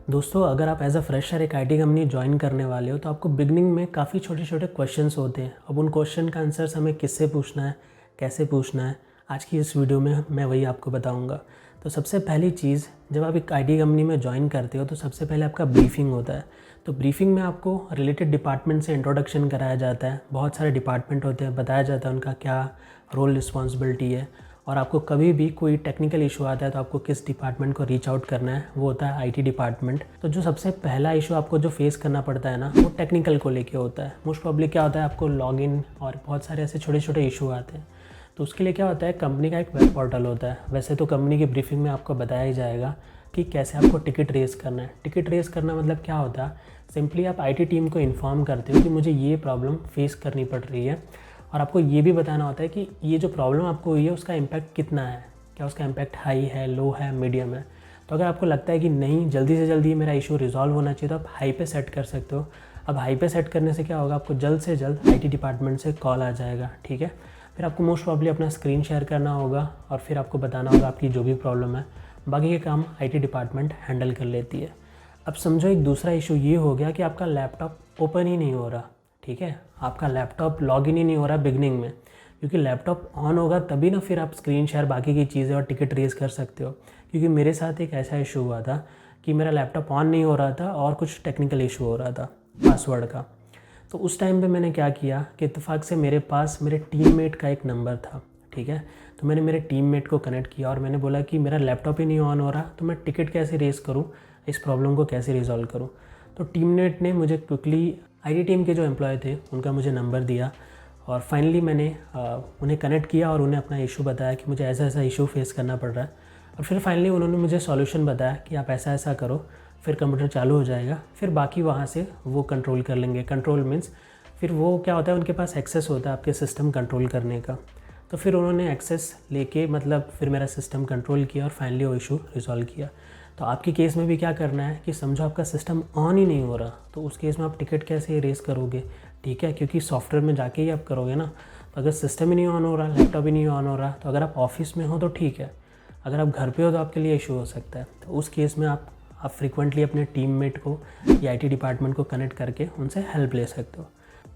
दोस्तों, अगर आप एज़ अ फ्रेशर एक आईटी कंपनी ज्वाइन करने वाले हो तो आपको बिगनिंग में काफ़ी छोटे छोटे क्वेश्चंस होते हैं। अब उन क्वेश्चन का आंसर्स हमें किससे पूछना है, कैसे पूछना है, आज की इस वीडियो में मैं वही आपको बताऊंगा। तो सबसे पहली चीज़, जब आप एक आईटी कंपनी में ज्वाइन करते हो तो सबसे पहले आपका ब्रीफिंग होता है। तो ब्रीफिंग में आपको रिलेटेड डिपार्टमेंट से इंट्रोडक्शन कराया जाता है। बहुत सारे डिपार्टमेंट होते हैं, बताया जाता है उनका क्या रोल रिस्पॉन्सिबिलिटी है, और आपको कभी भी कोई टेक्निकल इशू आता है तो आपको किस डिपार्टमेंट को रीच आउट करना है, वो होता है आईटी डिपार्टमेंट। तो जो सबसे पहला इशू आपको जो फेस करना पड़ता है ना, वो टेक्निकल को लेके होता है। मोस्ट प्रॉब्ली क्या होता है, आपको लॉगिन और बहुत सारे ऐसे छोटे छोटे इशू आते हैं। तो उसके लिए क्या होता है, कंपनी का एक वेब पोर्टल होता है। वैसे तो कंपनी की ब्रीफिंग में आपको बताया ही जाएगा कि कैसे आपको टिकट रेस करना है। टिकट रेस करना मतलब क्या होता है, सिंपली आप आईटी टीम को इन्फॉर्म करते हो कि मुझे ये प्रॉब्लम फेस करनी पड़ रही है, और आपको ये भी बताना होता है कि ये जो प्रॉब्लम आपको हुई है उसका इम्पैक्ट कितना है, क्या उसका इम्पैक्ट हाई है, लो है, मीडियम है। तो अगर आपको लगता है कि नहीं, जल्दी से जल्दी मेरा इशू रिजॉल्व होना चाहिए, तो आप हाई पे सेट कर सकते हो। अब हाई पे सेट करने से क्या होगा, आपको जल्द से जल्द आईटी डिपार्टमेंट से कॉल आ जाएगा, ठीक है। फिर आपको मोस्ट प्रॉब्ली अपना स्क्रीन शेयर करना होगा और फिर आपको बताना होगा आपकी जो भी प्रॉब्लम है। बाकी के काम आईटी डिपार्टमेंट हैंडल कर लेती है। अब समझो एक दूसरा इशू ये हो गया कि आपका लैपटॉप ओपन ही नहीं हो रहा, ठीक है। आपका लैपटॉप लॉगिन ही नहीं हो रहा बिगनिंग में, क्योंकि लैपटॉप ऑन होगा तभी ना फिर आप स्क्रीन शेयर, बाकी की चीज़ें और टिकट रेस कर सकते हो। क्योंकि मेरे साथ एक ऐसा इशू हुआ था कि मेरा लैपटॉप ऑन नहीं हो रहा था और कुछ टेक्निकल इशू हो रहा था पासवर्ड का। तो उस टाइम पे मैंने क्या किया कि इत्तेफाक से मेरे पास मेरे टीममेट का एक नंबर था, ठीक है। तो मैंने मेरे टीममेट को कनेक्ट किया और मैंने बोला कि मेरा लैपटॉप ही नहीं ऑन हो रहा, तो मैं टिकट कैसे रेस करूँ, इस प्रॉब्लम को कैसे रिजॉल्व करूँ। तो टीममेट ने मुझे क्विकली आईटी टीम के जो एम्प्लॉय थे उनका मुझे नंबर दिया, और फाइनली मैंने उन्हें कनेक्ट किया और उन्हें अपना इशू बताया कि मुझे ऐसा ऐसा इशू फेस करना पड़ रहा है। और फिर फाइनली उन्होंने मुझे सॉल्यूशन बताया कि आप ऐसा ऐसा करो, फिर कंप्यूटर चालू हो जाएगा, फिर बाकी वहाँ से वो कंट्रोल कर लेंगे। कंट्रोल मीन्स फिर वो क्या होता है, उनके पास एक्सेस होता है आपके सिस्टम कंट्रोल करने का। तो फिर उन्होंने एक्सेस लेके मतलब फिर मेरा सिस्टम कंट्रोल किया और फाइनली वो इशू रिजॉल्व किया। तो आपके केस में भी क्या करना है कि समझो आपका सिस्टम ऑन ही नहीं हो रहा, तो उस केस में आप टिकट कैसे रेस करोगे, ठीक है, क्योंकि सॉफ्टवेयर में जाके ही आप करोगे ना। तो अगर सिस्टम ही नहीं ऑन हो रहा, लैपटॉप ही नहीं ऑन हो रहा, तो अगर आप ऑफिस में हो तो ठीक है, अगर आप घर पे हो तो आपके लिए इशू हो सकता है। तो उस केस में आप फ्रिक्वेंटली अपने टीममेट को या आईटी डिपार्टमेंट को कनेक्ट करके उनसे हेल्प ले सकते हो।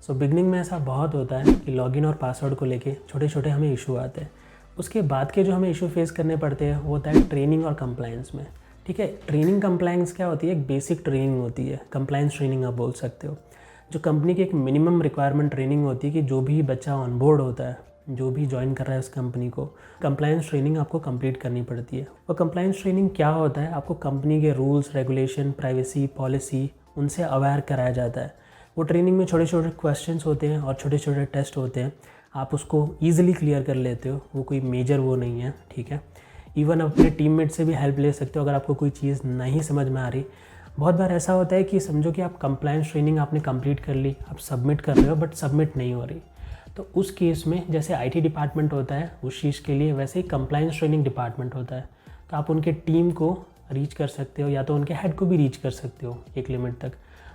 सो बिगनिंग में ऐसा बहुत होता है कि लॉगिन और पासवर्ड को लेके छोटे छोटे हमें इशू आते हैं। उसके बाद के जो हमें इशू फेस करने पड़ते हैं वो होता है ट्रेनिंग और कंप्लायंस में, ठीक है। ट्रेनिंग कंप्लायंस क्या होती है, एक बेसिक ट्रेनिंग होती है, कंप्लायंस ट्रेनिंग आप बोल सकते हो। जो कंपनी की एक मिनिमम रिक्वायरमेंट ट्रेनिंग होती है कि जो भी बच्चा ऑन बोर्ड होता है, जो भी ज्वाइन कर रहा है उस कंपनी को, कंप्लायंस ट्रेनिंग आपको कंप्लीट करनी पड़ती है। और कंप्लायंस ट्रेनिंग क्या होता है, आपको कंपनी के रूल्स रेगुलेशन, प्राइवेसी पॉलिसी, उनसे अवेयर कराया जाता है। वो ट्रेनिंग में छोटे छोटे क्वेश्चंस होते हैं और छोटे छोटे टेस्ट होते हैं, आप उसको ईजिली क्लियर कर लेते हो, वो कोई मेजर वो नहीं है, ठीक है। इवन अपने टीममेट से भी हेल्प ले सकते हो अगर आपको कोई चीज़ नहीं समझ में आ रही। बहुत बार ऐसा होता है कि समझो कि आप कंप्लायंस ट्रेनिंग आपने कंप्लीट कर ली, आप सबमिट कर रहे हो बट सबमिट नहीं हो रही। तो उस केस में जैसे आईटी डिपार्टमेंट होता है उस चीज़ के लिए, वैसे ही कंप्लायंस ट्रेनिंग डिपार्टमेंट होता है। तो आप उनके टीम को रीच कर सकते हो या तो उनके हेड को भी रीच कर सकते हो एक लिमिट तक।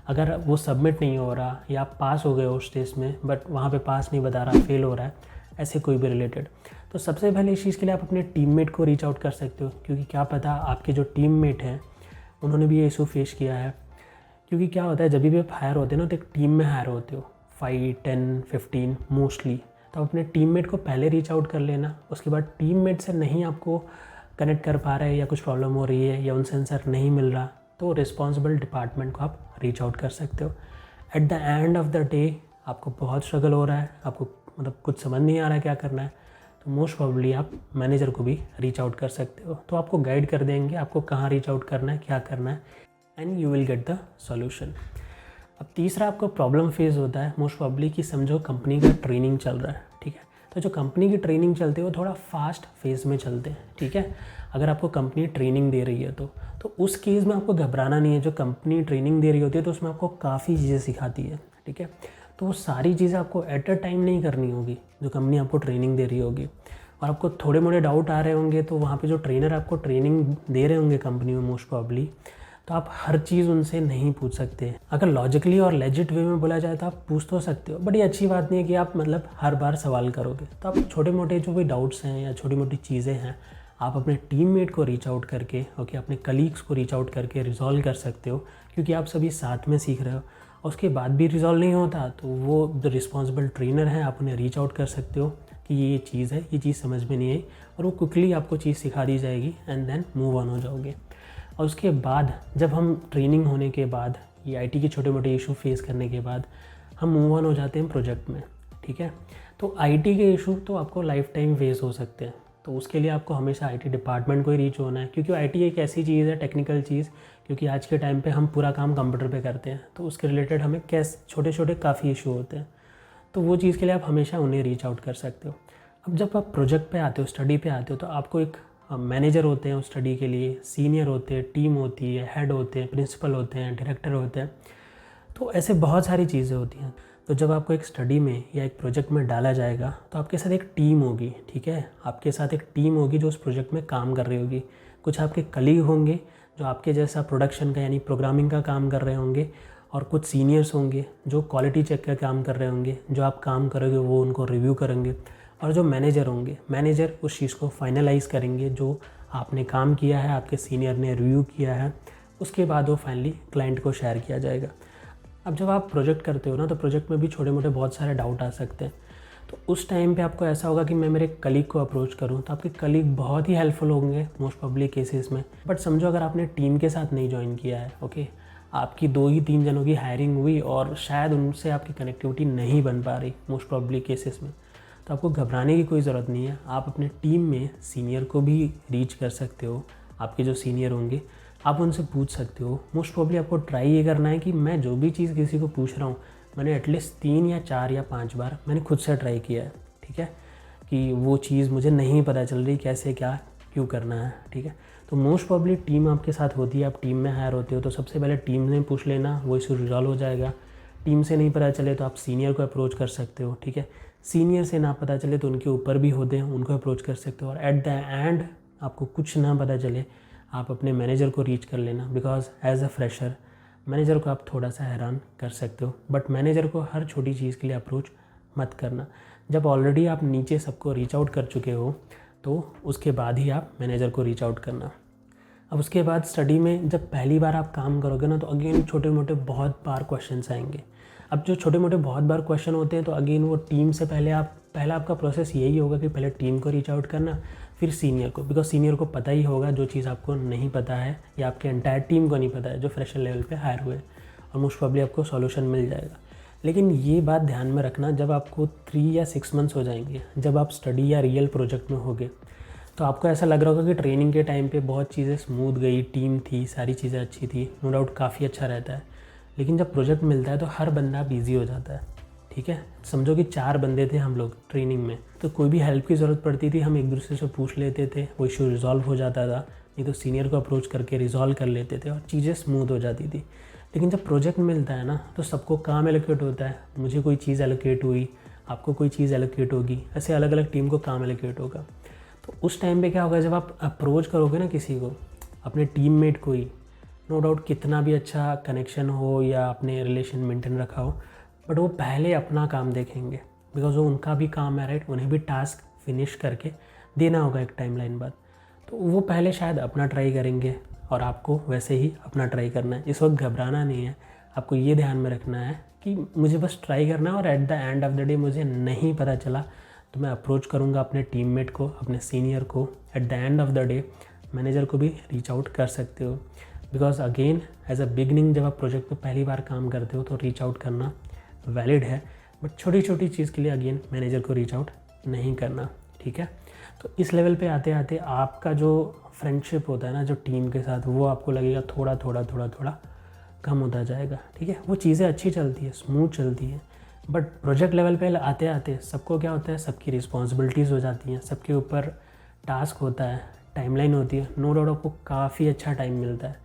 अगर वो सबमिट नहीं हो रहा या आप पास हो गए हो उस टेस्ट में बट वहाँ पे पास नहीं बता रहा, फेल हो रहा है, ऐसे कोई भी रिलेटेड, तो सबसे पहले इस चीज़ के लिए आप अपने टीममेट को रीच आउट कर सकते हो। क्योंकि क्या पता आपके जो टीममेट हैं उन्होंने भी ये इशू फेस किया है। क्योंकि क्या होता है, जब भी आप हायर होते हो ना तो एक टीम में हायर होते हो, 5, 10, 15 मोस्टली, तो आप अपने टीममेट को पहले रीच आउट कर लेना। उसके बाद टीममेट से नहीं आपको कनेक्ट कर पा रहे हैं या कुछ प्रॉब्लम हो रही है या उनसे आंसर नहीं मिल रहा, तो रिस्पॉन्सिबल डिपार्टमेंट को आप रीच आउट कर सकते हो। Eight the end of the day आपको बहुत स्ट्रगल हो रहा है, आपको मतलब कुछ समझ नहीं आ रहा है क्या करना है, तो मोस्ट प्रॉब्ली आप मैनेजर को भी रीच आउट कर सकते हो। तो आपको गाइड कर देंगे आपको कहाँ रीच आउट करना है, क्या करना है, and you will get the solution. अब तीसरा आपको प्रॉब्लम फेस होता है मोस्ट प्रॉब्ली कि समझो कंपनी का ट्रेनिंग चल रहा है, ठीक है। तो जो कंपनी की ट्रेनिंग चलती है वो थोड़ा फास्ट फेज़ में चलते हैं, ठीक है। अगर आपको कंपनी ट्रेनिंग दे रही है तो उस केस में आपको घबराना नहीं है। जो कंपनी ट्रेनिंग दे रही होती है तो उसमें आपको काफ़ी चीज़ें सिखाती है, ठीक है। तो वो सारी चीज़ें आपको एट अ टाइम नहीं करनी होगी जो कंपनी आपको ट्रेनिंग दे रही होगी, और आपको थोड़े मोड़े डाउट आ रहे होंगे तो वहाँ पे जो ट्रेनर आपको ट्रेनिंग दे रहे होंगे कंपनी में मोस्ट प्रॉब्ली, तो आप हर चीज़ उनसे नहीं पूछ सकते। अगर लॉजिकली और लेजिट वे में बोला जाए तो आप पूछ तो सकते हो, बट ये अच्छी बात नहीं है कि आप मतलब हर बार सवाल करोगे। तो आप छोटे मोटे जो भी डाउट्स हैं या छोटी मोटी चीज़ें हैं आप अपने टीममेट को रीच आउट करके, ओके, अपने कलीग्स को रीच आउट करके रिजॉल्व कर सकते हो, क्योंकि आप सभी साथ में सीख रहे हो। और उसके बाद भी रिजॉल्व नहीं होता तो वो जो रिस्पॉन्सिबल ट्रेनर है आप उन्हें रीच आउट कर सकते हो कि ये चीज़ है, ये चीज़ समझ में नहीं आई, और वो क्विकली आपको चीज़ सिखा दी जाएगी एंड देन मूव ऑन हो जाओगे। और उसके बाद जब हम ट्रेनिंग होने के बाद, ये आईटी के छोटे मोटे इशू फेस करने के बाद हम मूव ऑन हो जाते हैं प्रोजेक्ट में, ठीक है। तो आईटी के इशू तो आपको लाइफ टाइम फेस हो सकते हैं, तो उसके लिए आपको हमेशा आईटी डिपार्टमेंट को ही रीच होना है, क्योंकि आईटी एक ऐसी चीज़ है, टेक्निकल चीज़, क्योंकि आज के टाइम पे हम पूरा काम कंप्यूटर पे करते हैं, तो उसके रिलेटेड हमें छोटे छोटे काफ़ी इशू होते हैं, तो वो चीज़ के लिए आप हमेशा उन्हें रीच आउट कर सकते हो। अब जब आप प्रोजेक्ट पे आते हो, स्टडी पे आते हो, तो आपको एक मैनेजर होते हैं उस स्टडी के लिए, सीनियर होते हैं, टीम होती है, हेड होते हैं, प्रिंसिपल होते हैं, डायरेक्टर होते हैं, तो ऐसे बहुत सारी चीज़ें होती हैं। तो जब आपको एक स्टडी में या एक प्रोजेक्ट में डाला जाएगा तो आपके साथ एक टीम होगी, ठीक है, आपके साथ एक टीम होगी जो उस प्रोजेक्ट में काम कर रही होगी। कुछ आपके कलीग होंगे जो आपके जैसा प्रोडक्शन का यानी प्रोग्रामिंग का काम कर रहे होंगे, और कुछ सीनियर्स होंगे जो क्वालिटी चेक का काम कर रहे होंगे, जो आप काम करोगे वो उनको रिव्यू करेंगे, और जो मैनेजर होंगे, मैनेजर उस चीज़ को फाइनलाइज़ करेंगे जो आपने काम किया है, आपके सीनियर ने रिव्यू किया है, उसके बाद वो फाइनली क्लाइंट को शेयर किया जाएगा। अब जब आप प्रोजेक्ट करते हो ना, तो प्रोजेक्ट में भी छोटे मोटे बहुत सारे डाउट आ सकते हैं, तो उस टाइम पे आपको ऐसा होगा कि मैं मेरे कलीग को अप्रोच करूं, तो आपके कलीग बहुत ही हेल्पफुल होंगे मोस्ट पब्लिक केसेस में। बट समझो अगर आपने टीम के साथ नहीं ज्वाइन किया है, ओके, आपकी 2 ही 3 जनों की हायरिंग हुई और शायद उनसे आपकी कनेक्टिविटी नहीं बन पा रही मोस्ट पब्लिक केसेस में, तो आपको घबराने की कोई ज़रूरत नहीं है। आप अपने टीम में सीनियर को भी रीच कर सकते हो, आपके जो सीनियर होंगे आप उनसे पूछ सकते हो। मोस्ट प्रॉब्ली आपको ट्राई ये करना है कि मैं जो भी चीज़ किसी को पूछ रहा हूँ, मैंने एटलीस्ट 3 या 4 या 5 बार मैंने खुद से ट्राई किया है, ठीक है, कि वो चीज़ मुझे नहीं पता चल रही कैसे क्या क्यों करना है, ठीक है। तो मोस्ट प्रॉब्ली टीम आपके साथ होती है, आप टीम में हायर होते हो, तो सबसे पहले टीम में पूछ लेना, वो इशू रिजॉल्व हो जाएगा। टीम से नहीं पता चले तो आप सीनियर को अप्रोच कर सकते हो, ठीक है। सीनियर से ना पता चले तो उनके ऊपर भी होते हैं, उनको अप्रोच कर सकते हो, और एट द एंड आपको कुछ ना पता चले आप अपने मैनेजर को रीच कर लेना, because as a fresher manager को आप थोड़ा सा हैरान कर सकते हो, बट मैनेजर को हर छोटी चीज़ के लिए अप्रोच मत करना। जब ऑलरेडी आप नीचे सबको रीच आउट कर चुके हो तो उसके बाद ही आप मैनेजर को रीच आउट करना। अब उसके बाद स्टडी में जब पहली बार आप काम करोगे ना, तो अगेन छोटे मोटे बहुत बार क्वेश्चंस आएंगे। अब जो छोटे मोटे बहुत बार क्वेश्चन होते हैं तो अगेन वो टीम से पहला आपका प्रोसेस यही होगा कि पहले टीम को रीच आउट करना, फिर सीनियर को, बिकॉज सीनियर को पता ही होगा जो चीज़ आपको नहीं पता है या आपके एंटायर टीम को नहीं पता है जो फ्रेशर लेवल पे हायर हुए, और मोस्ट प्रॉब्ली आपको सॉल्यूशन मिल जाएगा। लेकिन ये बात ध्यान में रखना, जब आपको 3 या 6 मंथ्स हो जाएंगे, जब आप स्टडी या रियल प्रोजेक्ट में होगे, तो आपको ऐसा लग रहा होगा कि ट्रेनिंग के टाइम पे बहुत चीज़ें स्मूथ गई, टीम थी, सारी चीज़ें अच्छी थी, नो डाउट काफ़ी अच्छा रहता है। लेकिन जब प्रोजेक्ट मिलता है तो हर बंदा बिजी हो जाता है, ठीक है। समझो कि 4 बंदे थे हम लोग ट्रेनिंग में, तो कोई भी हेल्प की ज़रूरत पड़ती थी हम एक दूसरे से पूछ लेते थे, वो इशू रिजॉल्व हो जाता था, नहीं तो सीनियर को अप्रोच करके रिजॉल्व कर लेते थे और चीज़ें स्मूथ हो जाती थी। लेकिन जब प्रोजेक्ट मिलता है ना, तो सबको काम एलोकेट होता है, मुझे कोई चीज़ एलोकेट हुई, आपको कोई चीज़ एलोकेट होगी, ऐसे अलग अलग टीम को काम एलोकेट होगा। तो उस टाइम पे क्या होगा, जब आप अप्रोच करोगे ना किसी को, अपने टीममेट को ही, नो डाउट कितना भी अच्छा कनेक्शन हो या अपने रिलेशन मेंटेन रखा हो, बट वो पहले अपना काम देखेंगे, बिकॉज वो उनका भी काम है, राइट, उन्हें भी टास्क फिनिश करके देना होगा एक टाइमलाइन बाद। तो वो पहले शायद अपना ट्राई करेंगे और आपको वैसे ही अपना ट्राई करना है। इस वक्त घबराना नहीं है, आपको ये ध्यान में रखना है कि मुझे बस ट्राई करना है, और eight the end of the day मुझे नहीं पता चला तो मैं अप्रोच करूँगा अपने टीममेट को, अपने सीनियर को। At the end of the day manager को भी रीच आउट कर सकते हो, because again as a beginning जब आप प्रोजेक्ट पे पहली बार काम करते हो तो रीच आउट करना वैलिड है, बट छोटी छोटी चीज़ के लिए अगेन मैनेजर को रीच आउट नहीं करना, ठीक है। तो इस लेवल पे आते आते आपका जो फ्रेंडशिप होता है ना जो टीम के साथ, वो आपको लगेगा थोड़ा थोड़ा कम होता जाएगा, ठीक है। वो चीज़ें अच्छी चलती है, स्मूथ चलती है, बट प्रोजेक्ट लेवल पे आते आते सबको क्या होता है, सबकी रिस्पॉन्सिबिलिटीज़ हो जाती हैं, सबके ऊपर टास्क होता है, टाइमलाइन होती है, नो डाउट आपको काफ़ी अच्छा टाइम मिलता है।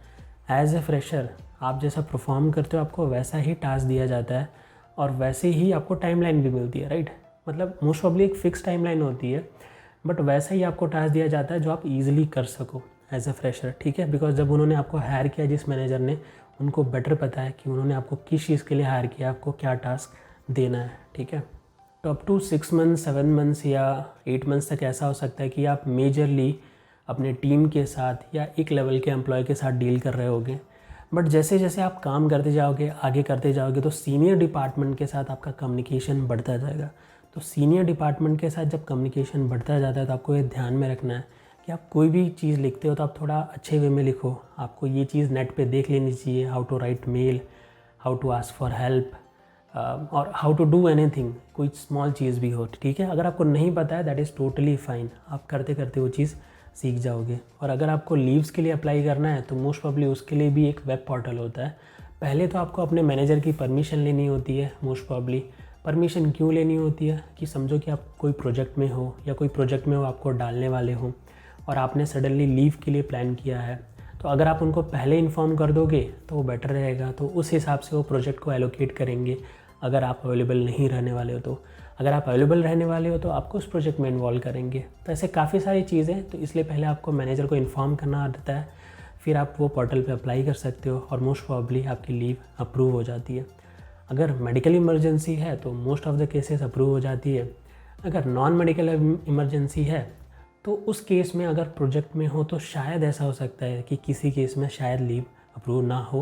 एज ए फ्रेशर आप जैसा परफॉर्म करते हो आपको वैसा ही टास्क दिया जाता है, और वैसे ही आपको टाइमलाइन भी मिलती है, राइट। मतलब मोस्ट प्रॉब्ली एक फ़िक्स टाइमलाइन होती है, बट वैसा ही आपको टास्क दिया जाता है जो आप ईजिली कर सको एज ए फ्रेशर, ठीक है। बिकॉज जब उन्होंने आपको हायर किया, जिस मैनेजर ने, उनको बेटर पता है कि उन्होंने आपको किस चीज़ के लिए हायर किया, आपको क्या टास्क देना है, ठीक है। तो अप टू 6 मंथ्स 7 मंथ्स या 8 मंथ्स तक ऐसा हो सकता है कि आप मेजरली अपने टीम के साथ या एक लेवल के एम्प्लॉय के साथ डील कर रहे होगे। बट जैसे जैसे आप काम करते जाओगे, आगे करते जाओगे, तो सीनियर डिपार्टमेंट के साथ आपका कम्युनिकेशन बढ़ता जाएगा। तो सीनियर डिपार्टमेंट के साथ जब कम्युनिकेशन बढ़ता जाता है तो आपको ये ध्यान में रखना है कि आप कोई भी चीज़ लिखते हो तो आप थोड़ा अच्छे वे में लिखो। आपको ये चीज़ नेट पे देख लेनी चाहिए, how to write mail, how to ask for help और हाउ टू डू एनीथिंग। कोई स्मॉल चीज़ भी हो, ठीक है। अगर आपको नहीं पता है दैट इज़ टोटली फाइन, आप करते करते वो चीज़ सीख जाओगे। और अगर आपको लीव्स के लिए अप्लाई करना है तो मोस्ट प्रॉब्ली उसके लिए भी एक वेब पोर्टल होता है। पहले तो आपको अपने मैनेजर की परमिशन लेनी होती है। मोस्ट प्रॉब्ली परमिशन क्यों लेनी होती है कि समझो कि आप कोई प्रोजेक्ट में हो या कोई प्रोजेक्ट में वो आपको डालने वाले हो और आपने सडनली लीव के लिए प्लान किया है, तो अगर आप उनको पहले इन्फॉर्म कर दोगे तो वो बेटर रहेगा। तो उस हिसाब से वो प्रोजेक्ट को एलोकेट करेंगे अगर आप अवेलेबल नहीं रहने वाले हो तो। अगर आप अवेलेबल रहने वाले हो तो आपको उस प्रोजेक्ट में इन्वॉल्व करेंगे। तो ऐसे काफ़ी सारी चीज़ें, तो इसलिए पहले आपको मैनेजर को इन्फॉर्म करना रहता है, फिर आप वो पोर्टल पे अप्लाई कर सकते हो और मोस्ट प्रॉब्ली आपकी लीव अप्रूव हो जाती है। अगर मेडिकल इमरजेंसी है तो most of the cases approve हो जाती है। अगर नॉन मेडिकल इमरजेंसी है तो उस केस में अगर प्रोजेक्ट में हो तो शायद ऐसा हो सकता है कि किसी केस में शायद लीव अप्रूव ना हो,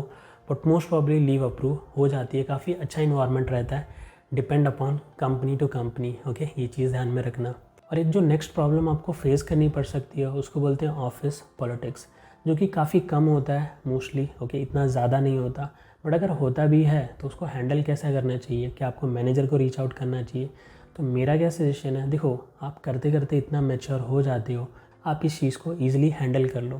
but most probably leave approve हो जाती है। काफ़ी अच्छा इन्वायरमेंट रहता है, depend upon company to company. Okay, ये चीज़ ध्यान में रखना। और एक जो नेक्स्ट प्रॉब्लम आपको फेस करनी पड़ सकती है उसको बोलते हैं ऑफिस पॉलिटिक्स, जो कि काफ़ी कम होता है मोस्टली। ओके, इतना ज़्यादा नहीं होता, बट अगर होता भी है तो उसको हैंडल कैसे करना चाहिए, कि आपको मैनेजर को रीच आउट करना चाहिए। तो मेरा क्या सजेशन है, देखो आप करते करते इतना मैच्योर हो जाते हो, आप इस चीज़ को ईजिली हैंडल कर लो।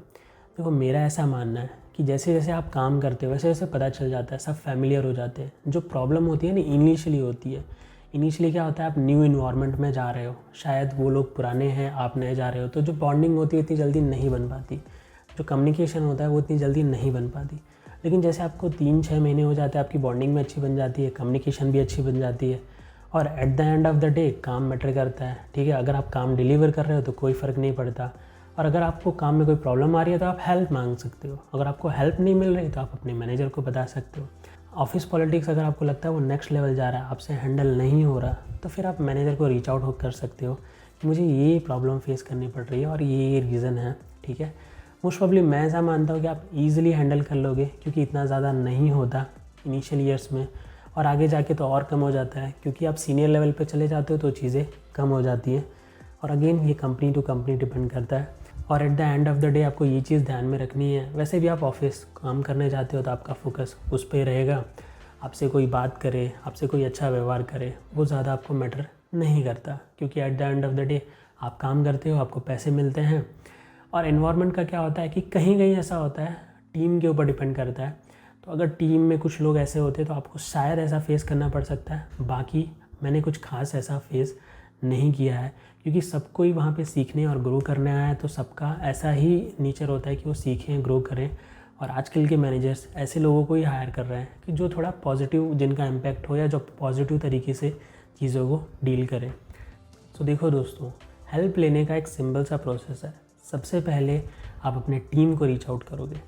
देखो मेरा ऐसा मानना है कि जैसे जैसे आप काम करते हो वैसे वैसे पता चल जाता है, सब फैमिलियर हो जाते हैं। जो प्रॉब्लम होती है ना इनिशियली होती है। इनिशियली क्या होता है, आप न्यू इन्वायरमेंट में जा रहे हो, शायद वो लोग पुराने हैं, आप नए जा रहे हो, तो जो बॉन्डिंग होती है इतनी जल्दी नहीं बन पाती, जो कम्युनिकेशन होता है वो इतनी जल्दी नहीं बन पाती। लेकिन जैसे आपको 3-6 महीने हो जाते हैं, आपकी बॉन्डिंग में अच्छी बन जाती है, कम्युनिकेशन भी अच्छी बन जाती है, और eight the end of the day काम मैटर करता है। ठीक है, अगर आप काम डिलीवर कर रहे हो तो कोई फ़र्क नहीं पड़ता, और अगर आपको काम में कोई प्रॉब्लम आ रही है तो आप हेल्प मांग सकते हो। अगर आपको हेल्प नहीं मिल रही तो आप अपने मैनेजर को बता सकते हो। ऑफिस पॉलिटिक्स अगर आपको लगता है वो नेक्स्ट लेवल जा रहा है, आपसे हैंडल नहीं हो रहा, तो फिर आप मैनेजर को रीच आउट कर सकते हो कि मुझे ये प्रॉब्लम फेस करनी पड़ रही है और ये रीज़न है। ठीक है, मोस्ट प्रॉब्ली मैं ऐसा मानता हूँ कि आप ईज़िली हैंडल कर लोगे, क्योंकि इतना ज़्यादा नहीं होता इनिशियल ईयर्स में, और आगे जाके तो और कम हो जाता है, क्योंकि आप सीनियर लेवल पे चले जाते हो तो चीज़ें कम हो जाती हैं। और अगेन ये कंपनी टू कंपनी डिपेंड करता है, और eight the end of the day आपको ये चीज़ ध्यान में रखनी है। वैसे भी आप ऑफिस काम करने जाते हो तो आपका फोकस उस पर रहेगा। आपसे कोई बात करे, आपसे कोई अच्छा व्यवहार करे, वो ज़्यादा आपको मैटर नहीं करता, क्योंकि eight the end of the day आप काम करते हो, आपको पैसे मिलते हैं। और एनवायरनमेंट का क्या होता है कि कहीं कहीं ऐसा होता है, टीम के ऊपर डिपेंड करता है। तो अगर टीम में कुछ लोग ऐसे होते हैं तो आपको शायद ऐसा फेस करना पड़ सकता है। बाकी मैंने कुछ खास ऐसा फेस नहीं किया है, क्योंकि सबको ही वहाँ पे सीखने और ग्रो करने आया है, तो सबका ऐसा ही नेचर होता है कि वो सीखें, ग्रो करें। और आजकल के मैनेजर्स ऐसे लोगों को ही हायर कर रहे हैं कि जो थोड़ा पॉजिटिव, जिनका इम्पैक्ट हो या जो पॉजिटिव तरीके से चीज़ों को डील करें। तो देखो दोस्तों, हेल्प लेने का एक सिंपल सा प्रोसेस है। सबसे पहले आप अपने टीम को रीच आउट करोगे।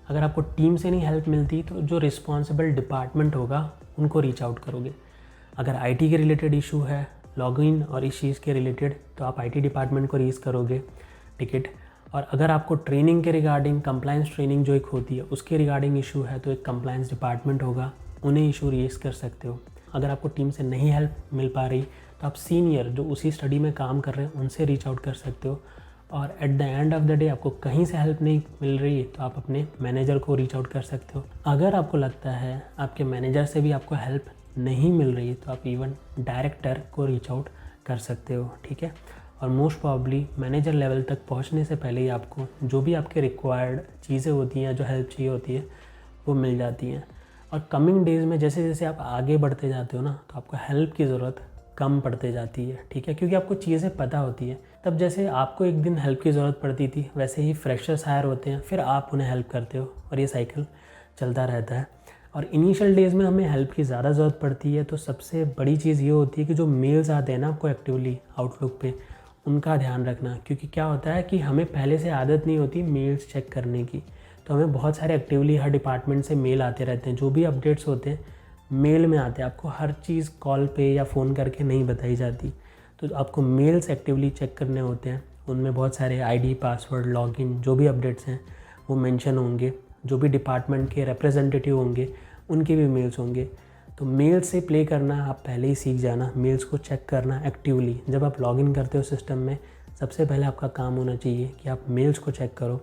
अगर आपको टीम से नहीं हेल्प मिलती तो जो रिस्पॉन्सिबल डिपार्टमेंट होगा उनको रीच आउट करोगे। अगर आईटी के रिलेटेड इशू है, लॉगिन और इस चीज़ के रिलेटेड, तो आप आईटी डिपार्टमेंट को रीच करोगे। टिकट। और अगर आपको ट्रेनिंग के रिगार्डिंग, कंप्लायंस ट्रेनिंग जो एक होती है उसके रिगार्डिंग इशू है, तो एक कंप्लायंस डिपार्टमेंट होगा, उन्हें इशू रेज कर सकते हो। अगर आपको टीम से नहीं हेल्प मिल पा रही तो आप सीनियर जो उसी स्टडी में काम कर रहे हैं उनसे रीच आउट कर सकते हो। और eight the end of the day आपको कहीं से हेल्प नहीं मिल रही तो आप अपने मैनेजर को रीच आउट कर सकते हो। अगर आपको लगता है आपके मैनेजर से भी आपको हेल्प नहीं मिल रही तो आप इवन डायरेक्टर को रीच आउट कर सकते हो। ठीक है, और मोस्ट प्रॉब्ली मैनेजर लेवल तक पहुंचने से पहले ही आपको जो भी आपके रिक्वायर्ड चीज़ें होती हैं, जो हेल्प चाहिए होती है, वो मिल जाती हैं। और कमिंग डेज़ में जैसे जैसे आप आगे बढ़ते जाते हो ना, तो आपको हेल्प की ज़रूरत कम पड़ते जाती है। ठीक है, क्योंकि आपको चीज़ें पता होती है। तब जैसे आपको एक दिन हेल्प की ज़रूरत पड़ती थी, वैसे ही फ्रेशर्स हायर होते हैं, फिर आप उन्हें हेल्प करते हो, और ये साइकिल चलता रहता है। और इनिशियल डेज़ में हमें हेल्प की ज़्यादा ज़रूरत पड़ती है, तो सबसे बड़ी चीज़ ये होती है कि जो मेल्स आते हैं ना आपको एक्टिवली आउटलुक पे, उनका ध्यान रखना। क्योंकि क्या होता है कि हमें पहले से आदत नहीं होती मेल्स चेक करने की, तो हमें बहुत सारे एक्टिवली हर डिपार्टमेंट से मेल आते रहते हैं। जो भी अपडेट्स होते हैं मेल में आते हैं, आपको हर चीज़ कॉल पे या फ़ोन करके नहीं बताई जाती, तो आपको मेल्स एक्टिवली चेक करने होते हैं। उनमें बहुत सारे आईडी, पासवर्ड, लॉगिन जो भी अपडेट्स हैं वो मेंशन होंगे। जो भी डिपार्टमेंट के रिप्रेजेंटेटिव होंगे उनके भी मेल्स होंगे। तो मेल से प्ले करना आप पहले ही सीख जाना, मेल्स को चेक करना एक्टिवली। जब आप लॉगिन करते हो सिस्टम में, सबसे पहले आपका काम होना चाहिए कि आप मेल्स को चेक करो,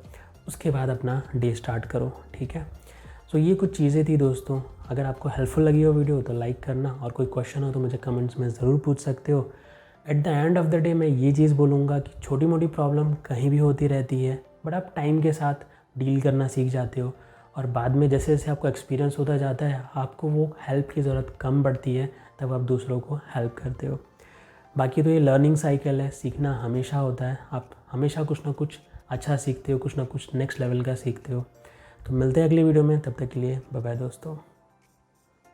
उसके बाद अपना डे स्टार्ट करो, ठीक है। सो ये कुछ चीज़ें थी दोस्तों। अगर आपको हेल्पफुल लगी हो वीडियो तो लाइक करना, और कोई क्वेश्चन हो तो मुझे कमेंट्स में ज़रूर पूछ सकते हो। Eight the end of the day मैं ये चीज़ बोलूँगा कि छोटी मोटी प्रॉब्लम कहीं भी होती रहती है, बट आप टाइम के साथ डील करना सीख जाते हो, और बाद में जैसे जैसे आपको एक्सपीरियंस होता जाता है आपको वो हेल्प की ज़रूरत कम पड़ती है, तब आप दूसरों को हेल्प करते हो। बाकी तो ये लर्निंग साइकिल है, सीखना हमेशा होता है। आप हमेशा कुछ ना कुछ अच्छा सीखते हो, कुछ ना कुछ नेक्स्ट लेवल का सीखते हो। तो मिलते हैं अगली वीडियो में, तब तक के लिए बाय बाय दोस्तों।